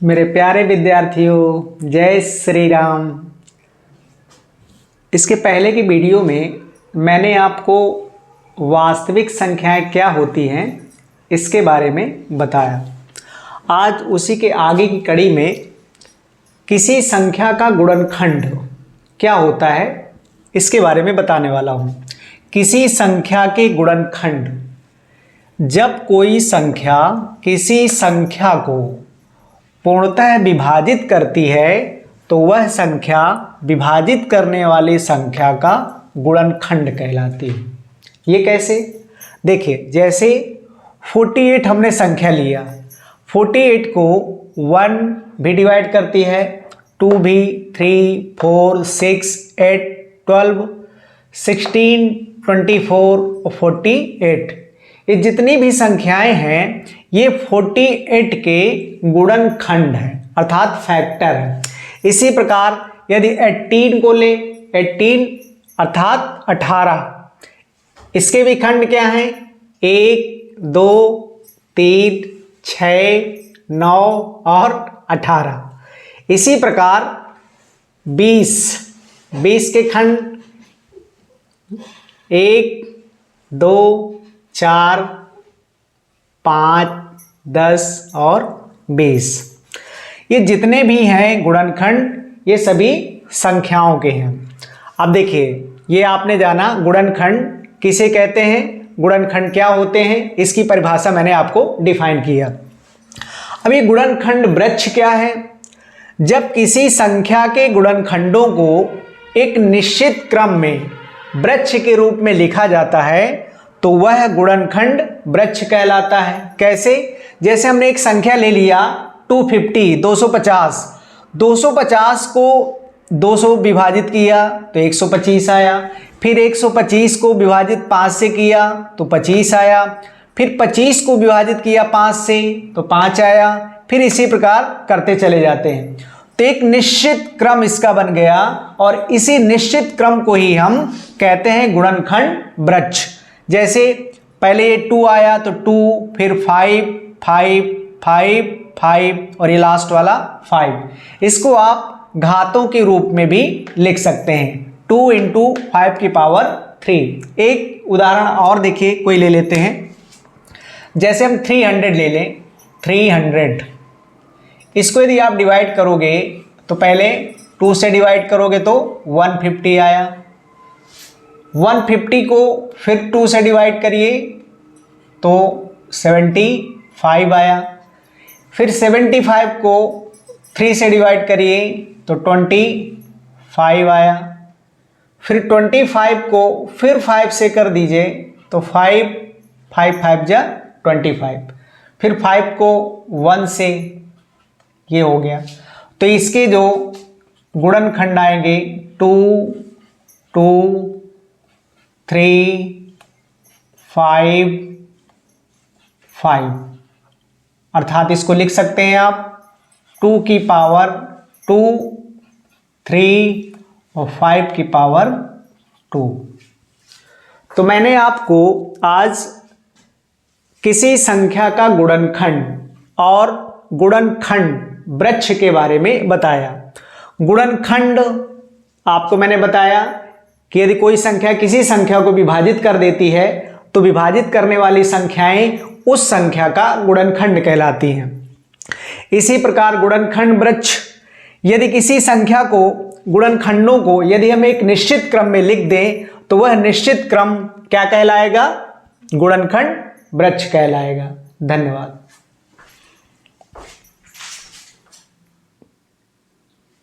मेरे प्यारे विद्यार्थियों, जय श्री राम। इसके पहले की वीडियो में मैंने आपको वास्तविक संख्याएं क्या होती हैं इसके बारे में बताया। आज उसी के आगे की कड़ी में किसी संख्या का गुणनखंड क्या होता है इसके बारे में बताने वाला हूँ। किसी संख्या के गुणनखंड, जब कोई संख्या किसी संख्या को पूर्णतः विभाजित करती है तो वह संख्या विभाजित करने वाली संख्या का गुणनखंड कहलाती है। ये कैसे? देखिए, जैसे 48 हमने संख्या लिया, 48 को 1 भी डिवाइड करती है, 2 भी, 3, 4, 6, 8, 12, 16, 24 और 48। ये जितनी भी संख्याएं हैं ये 48 के गुणनखंड हैं अर्थात फैक्टर है। इसी प्रकार यदि 18 को ले, 18 अर्थात 18, इसके भी खंड क्या हैं? 1, 2, 3, 6, 9 और 18। इसी प्रकार 20 के खंड 1, 2, 4, 5, 10 और 20। ये जितने भी हैं गुणनखंड ये सभी संख्याओं के हैं। अब देखिए, ये आपने जाना गुणनखंड किसे कहते हैं, गुणनखंड क्या होते हैं, इसकी परिभाषा मैंने आपको डिफाइन किया। अब ये गुणनखंड वृक्ष क्या है? जब किसी संख्या के गुणनखंडों को एक निश्चित क्रम में वृक्ष के रूप में लिखा जाता है तो वह गुणनखंड वृक्ष कहलाता है। कैसे? जैसे हमने एक संख्या ले लिया 250, 250, 250 को 200 विभाजित किया तो 125 आया, फिर 125 को विभाजित 5 से किया तो 25 आया, फिर 25 को विभाजित किया 5 से तो 5 आया, फिर इसी प्रकार करते चले जाते हैं। तो एक निश्चित क्रम इसका बन गया और इसी निश्चित क्रम को ही हम कहते हैं गुणनखंड वृक्ष। जैसे पहले ये 2 आया तो 2, फिर 5, 5, 5, 5 और ये लास्ट वाला 5। इसको आप घातों के रूप में भी लिख सकते हैं, 2 × 5 की पावर 3। एक उदाहरण और देखिए, कोई ले लेते हैं। जैसे हम 300 ले लें, 300, इसको यदि आप डिवाइड करोगे तो पहले 2 से डिवाइड करोगे तो 150 आया, 150 को फिर 2 से डिवाइड करिए तो 75 आया, फिर 75 को 3 से डिवाइड करिए तो 25 आया, फिर 25 को फिर 5 से कर दीजिए तो 5, 5, 5 जा 25, फिर 5 को 1 से, ये हो गया। तो इसके जो गुणनखंड आएंगे 2, 2, 3, 5, 5, अर्थात इसको लिख सकते हैं आप 2 की पावर 2, 3 और 5 की पावर 2। तो मैंने आपको आज किसी संख्या का गुणनखंड और गुणनखंड वृक्ष के बारे में बताया। गुणनखंड आपको मैंने बताया कि यदि कोई संख्या किसी संख्या को विभाजित कर देती है तो विभाजित करने वाली संख्याएं उस संख्या का गुणनखंड कहलाती हैं। इसी प्रकार गुणनखंड वृक्ष, यदि किसी संख्या को गुणनखंडों को यदि हम एक निश्चित क्रम में लिख दें तो वह निश्चित क्रम क्या कहलाएगा? गुणनखंड वृक्ष कहलाएगा। धन्यवाद।